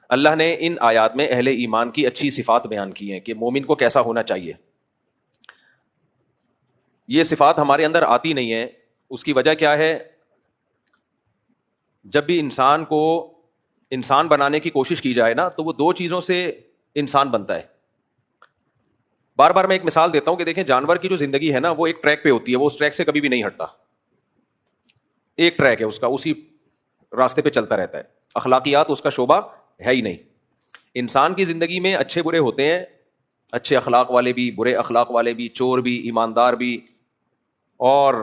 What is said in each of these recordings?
اللہ نے ان آیات میں اہل ایمان کی اچھی صفات بیان کی ہیں کہ مومن کو کیسا ہونا چاہیے. یہ صفات ہمارے اندر آتی نہیں ہیں. اس کی وجہ کیا ہے؟ جب بھی انسان کو انسان بنانے کی کوشش کی جائے نا تو وہ دو چیزوں سے انسان بنتا ہے. بار بار میں ایک مثال دیتا ہوں کہ دیکھیں جانور کی جو زندگی ہے نا وہ ایک ٹریک پہ ہوتی ہے, وہ اس ٹریک سے کبھی بھی نہیں ہٹتا. ایک ٹریک ہے اس کا, اسی راستے پہ چلتا رہتا ہے. اخلاقیات اس کا شعبہ ہے ہی نہیں. انسان کی زندگی میں اچھے برے ہوتے ہیں, اچھے اخلاق والے بھی, برے اخلاق والے بھی, چور بھی, ایماندار بھی, اور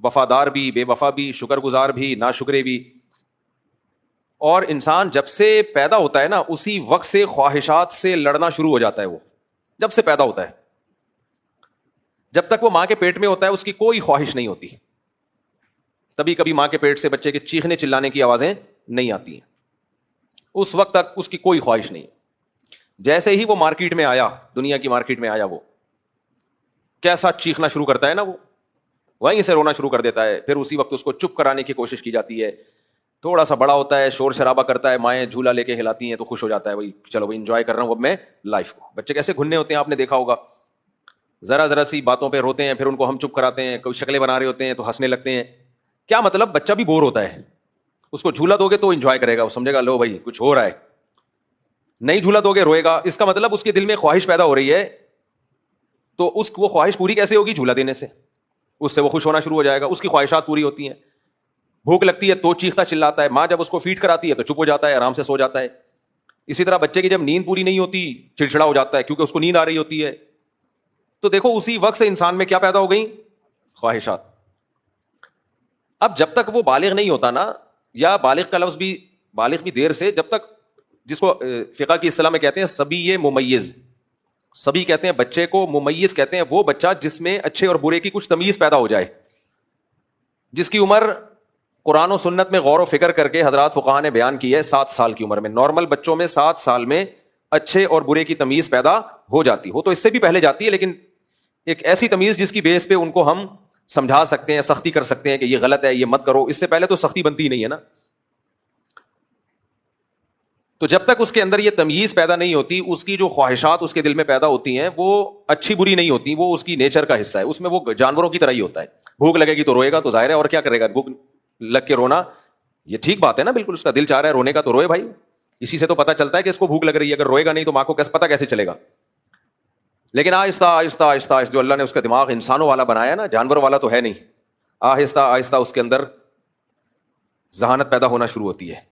وفادار بھی, بے وفا بھی, شکر گزار بھی, ناشکرے بھی. اور انسان جب سے پیدا ہوتا ہے نا اسی وقت سے خواہشات سے لڑنا شروع ہو جاتا ہے. وہ جب سے پیدا ہوتا ہے, جب تک وہ ماں کے پیٹ میں ہوتا ہے اس کی کوئی خواہش نہیں ہوتی. تبھی کبھی ماں کے پیٹ سے بچے کے چیخنے چلانے کی آوازیں نہیں آتی ہیں. اس وقت تک اس کی کوئی خواہش نہیں. جیسے ہی وہ مارکیٹ میں آیا, دنیا کی مارکیٹ میں آیا, وہ کیسا چیخنا شروع کرتا ہے نا, وہ وہیں سے رونا شروع کر دیتا ہے. پھر اسی وقت اس کو چپ کرانے کی کوشش کی جاتی ہے. تھوڑا سا بڑا ہوتا ہے, شور شرابہ کرتا ہے, مائیں جھولا لے کے ہلاتی ہیں تو خوش ہو جاتا ہے, بھائی چلو بھائی انجوائے کر رہا ہوں اب میں لائف کو. بچے کیسے گھننے ہوتے ہیں آپ نے دیکھا ہوگا, ذرا ذرا سی باتوں پہ روتے ہیں, پھر ان کو ہم چپ کراتے ہیں. کوئی شکلیں بنا رہے ہوتے ہیں تو ہنسنے لگتے ہیں. کیا مطلب؟ بچہ بھی بور ہوتا ہے. اس کو جھولا دو گے تو انجوائے کرے گا, وہ سمجھے گا لو بھائی کچھ ہو رہا ہے. نہیں جھولا دو گے روئے گا. اس کا مطلب اس کے دل میں خواہش پیدا ہو رہی ہے, تو وہ خواہش پوری کیسے ہوگی؟ جھولا دینے سے. اس سے وہ خوش ہونا شروع ہو جائے گا. اس کی خواہشات پوری ہوتی ہیں. بھوک لگتی ہے تو چیختا چلاتا ہے, ماں جب اس کو فیڈ کراتی ہے تو چپ ہو جاتا ہے, آرام سے سو جاتا ہے. اسی طرح بچے کی جب نیند پوری نہیں ہوتی چڑچڑا ہو جاتا ہے کیونکہ اس کو نیند آ رہی ہوتی ہے. تو دیکھو اسی وقت سے انسان میں کیا پیدا ہو گئی؟ خواہشات. اب جب تک وہ بالغ نہیں ہوتا نا, یا بالغ کا لفظ بھی بالغ بھی دیر سے, جب تک جس کو فقہ کی اصطلاح میں کہتے ہیں صبی ممیز. صبی کہتے ہیں بچے کو, ممیز کہتے ہیں وہ بچہ جس میں اچھے اور برے کی کچھ تمیز پیدا ہو جائے, جس کی عمر قرآن و سنت میں غور و فکر کر کے حضرات فقہاء نے بیان کی ہے 7 سال کی عمر میں. نارمل بچوں میں 7 سال میں اچھے اور برے کی تمیز پیدا ہو جاتی. ہو تو اس سے بھی پہلے جاتی ہے, لیکن ایک ایسی تمیز جس کی بیس پہ ان کو ہم سمجھا سکتے ہیں, سختی کر سکتے ہیں کہ یہ غلط ہے, یہ مت کرو. اس سے پہلے تو سختی بنتی ہی نہیں ہے نا. تو جب تک اس کے اندر یہ تمیز پیدا نہیں ہوتی, اس کی جو خواہشات اس کے دل میں پیدا ہوتی ہیں وہ اچھی بری نہیں ہوتی, وہ اس کی نیچر کا حصہ ہے. اس میں وہ جانوروں کی طرح ہی ہوتا ہے. بھوک لگے گی تو روئے گا, تو ظاہر ہے, اور کیا کرے گا؟ بھوک لگ کے رونا یہ ٹھیک بات ہے نا, بالکل. اس کا دل چاہ رہا ہے رونے کا تو روئے بھائی. اسی سے تو پتہ چلتا ہے کہ اس کو بھوک لگ رہی ہے. اگر روئے گا نہیں تو ماں کو پتہ کیسے چلے گا؟ لیکن آہستہ آہستہ آہستہ آہستہ جو اللہ نے اس کا دماغ انسانوں والا بنایا نا, جانور والا تو ہے نہیں, آہستہ آہستہ اس کے اندر ذہانت پیدا ہونا شروع ہوتی ہے.